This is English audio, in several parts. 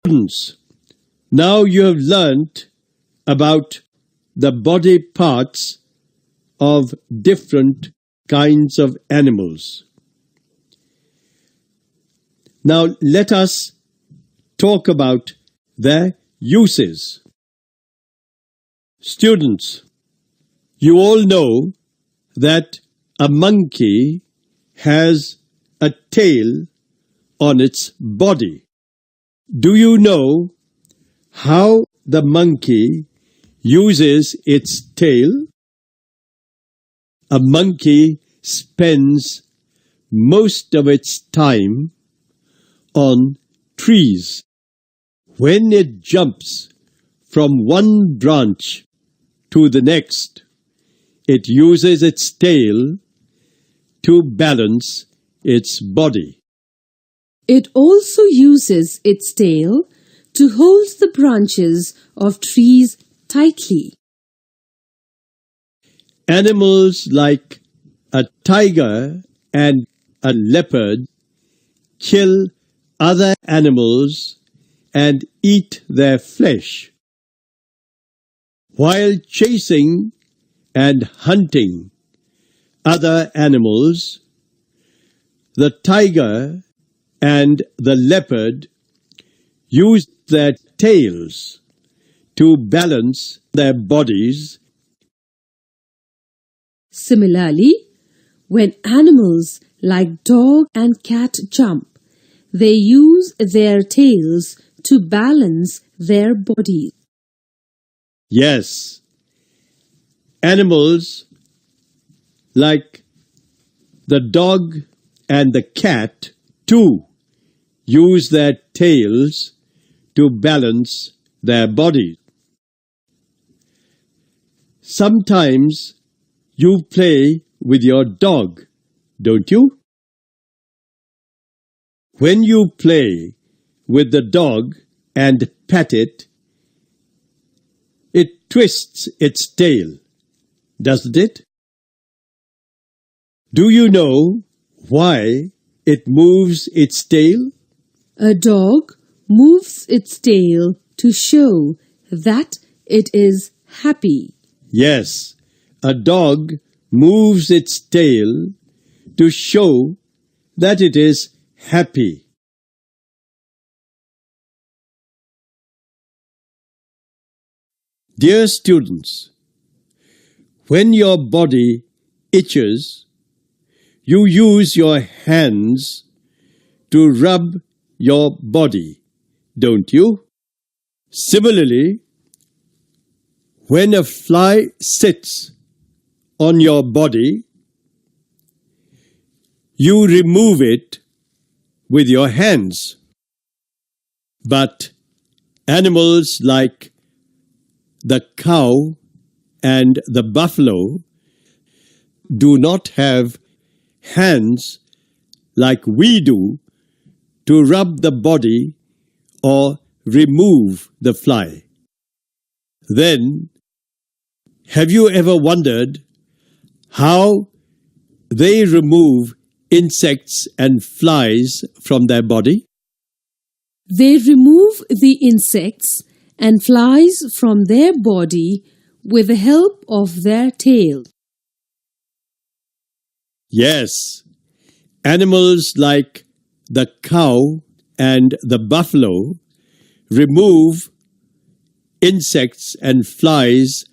Students, now you have learnt about the body parts of different kinds of animals. Now let us talk about their uses. Students, you all know that a monkey has a tail on its body. Do you know how the monkey uses its tail? A monkey spends most of its time on trees. When it jumps from one branch to the next, it uses its tail to balance its body. It also uses its tail to hold the branches of trees tightly. Animals like a tiger and a leopard kill other animals and eat their flesh. While chasing and hunting other animals, the tiger and the leopard use their tails to balance their bodies. Similarly, when animals like dog and cat jump, they use their tails to balance their bodies. Yes, animals like the dog and the cat too use their tails to balance their bodies. Sometimes you play with your dog, don't you? When you play with the dog and pet it, it twists its tail, doesn't it? Do you know why it moves its tail? A dog moves its tail to show that it is happy. Yes, a dog moves its tail to show that it is happy. Dear students, when your body itches, you use your hands to rub your body, don't you? Similarly, when a fly sits on your body, you remove it with your hands. But animals like the cow and the buffalo do not have hands like we do to rub the body or remove the fly. Then, have you ever wondered how they remove insects and flies from their body? They remove the insects and flies from their body with the help of their tail. Yes, animals like the cow and the buffalo remove insects and flies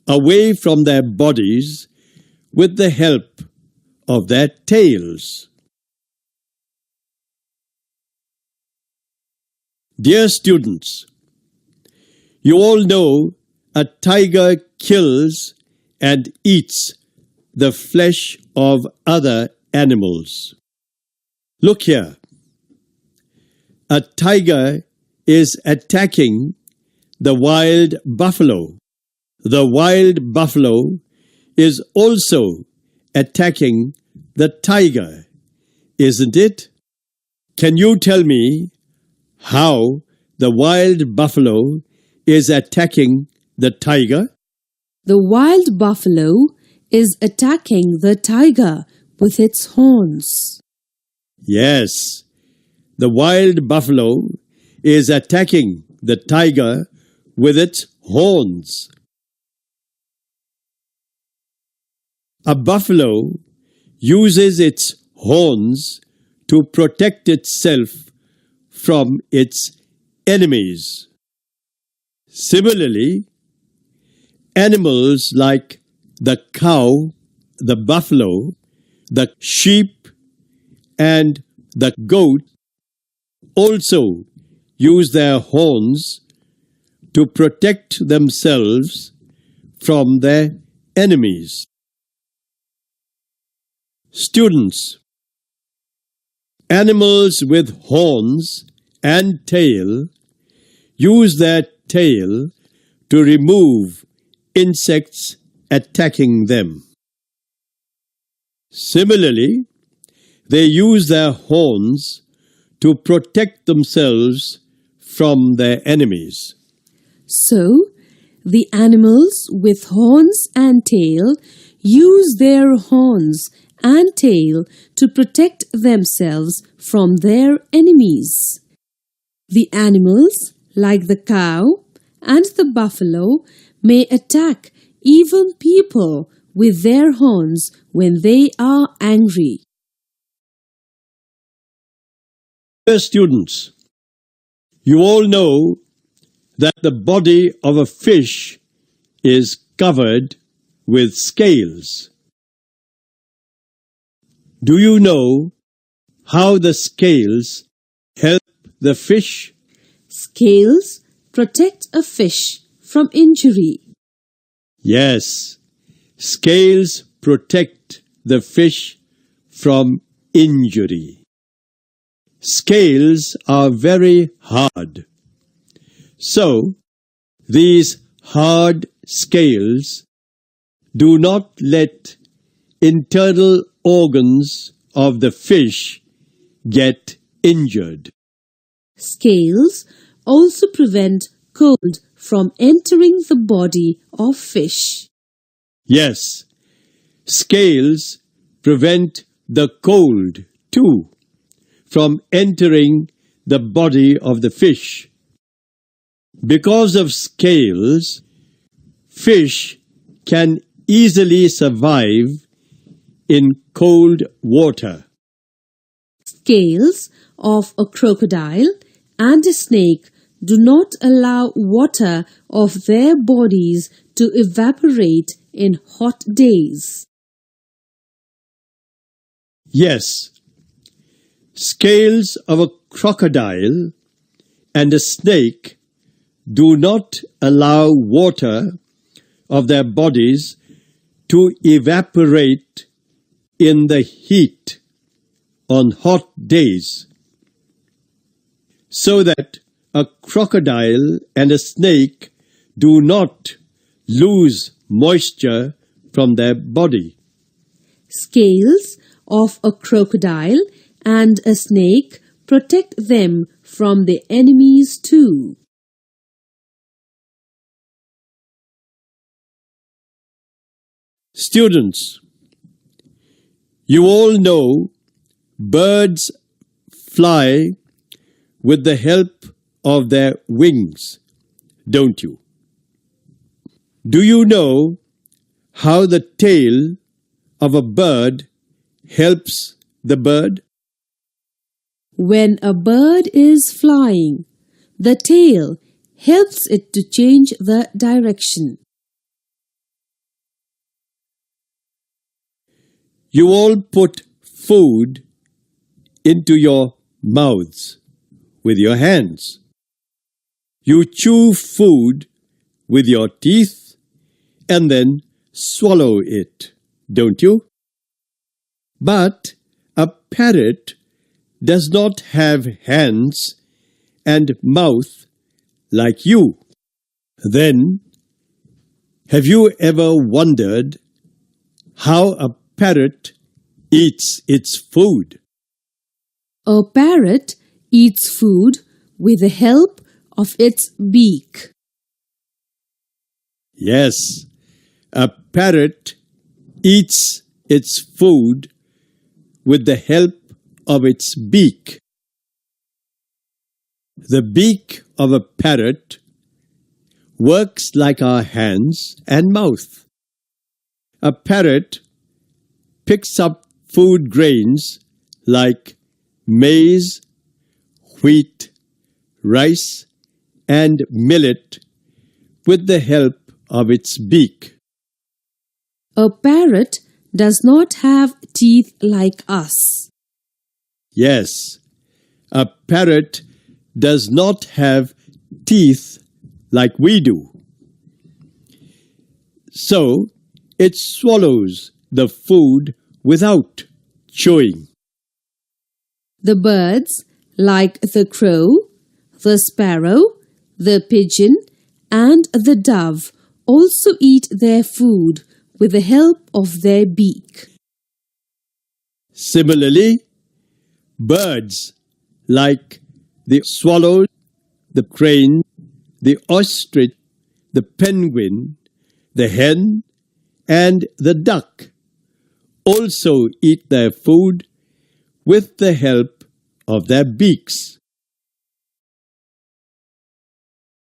away from their bodies with the help of their tails. Dear students, you all know a tiger kills and eats the flesh of other animals. Look here. A tiger is attacking the wild buffalo. The wild buffalo is also attacking the tiger, isn't it? Can you tell me how the wild buffalo is attacking the tiger? The wild buffalo is attacking the tiger with its horns. Yes, the wild buffalo is attacking the tiger with its horns. A buffalo uses its horns to protect itself from its enemies. Similarly, animals like the cow, the buffalo, the sheep, and the goat also use their horns to protect themselves from their enemies. Students, animals with horns and tail use their tail to remove insects attacking them. Similarly, they use their horns to protect themselves from their enemies. So, the animals with horns and tail use their horns and tail to protect themselves from their enemies. The animals, like the cow and the buffalo, may attack even people with their horns when they are angry. Dear students, you all know that the body of a fish is covered with scales. Do you know how the scales help the fish? Scales protect a fish from injury. Yes, scales protect the fish from injury. Scales are very hard. So, these hard scales do not let internal organs of the fish get injured. Scales also prevent cold from entering the body of fish. Yes, scales prevent the cold too from entering the body of the fish. Because of scales, fish can easily survive in cold water. Scales of a crocodile and a snake do not allow water of their bodies to evaporate in hot days. Yes, scales of a crocodile and a snake do not allow water of their bodies to evaporate in the heat on hot days, so that a crocodile and a snake do not lose moisture from their body. Scales of a crocodile and a snake protect them from their enemies too. Students, you all know birds fly with the help of their wings, don't you? Do you know how the tail of a bird helps the bird? When a bird is flying, the tail helps it to change the direction. You all put food into your mouths with your hands. You chew food with your teeth and then swallow it, don't you? But a parrot does not have hands and mouth like you. Then, have you ever wondered how a parrot eats its food? A parrot eats food with the help of its beak. Yes, a parrot eats its food with the help of its beak. The beak of a parrot works like our hands and mouth. A parrot picks up food grains like maize, wheat, rice, and millet with the help of its beak. A parrot does not have teeth like us. Yes, a parrot does not have teeth like we do. So it swallows the food without chewing. The birds, like the crow, the sparrow, the pigeon, and the dove, also eat their food with the help of their beak. Similarly, birds like the swallow, the crane, the ostrich, the penguin, the hen, and the duck also eat their food with the help of their beaks.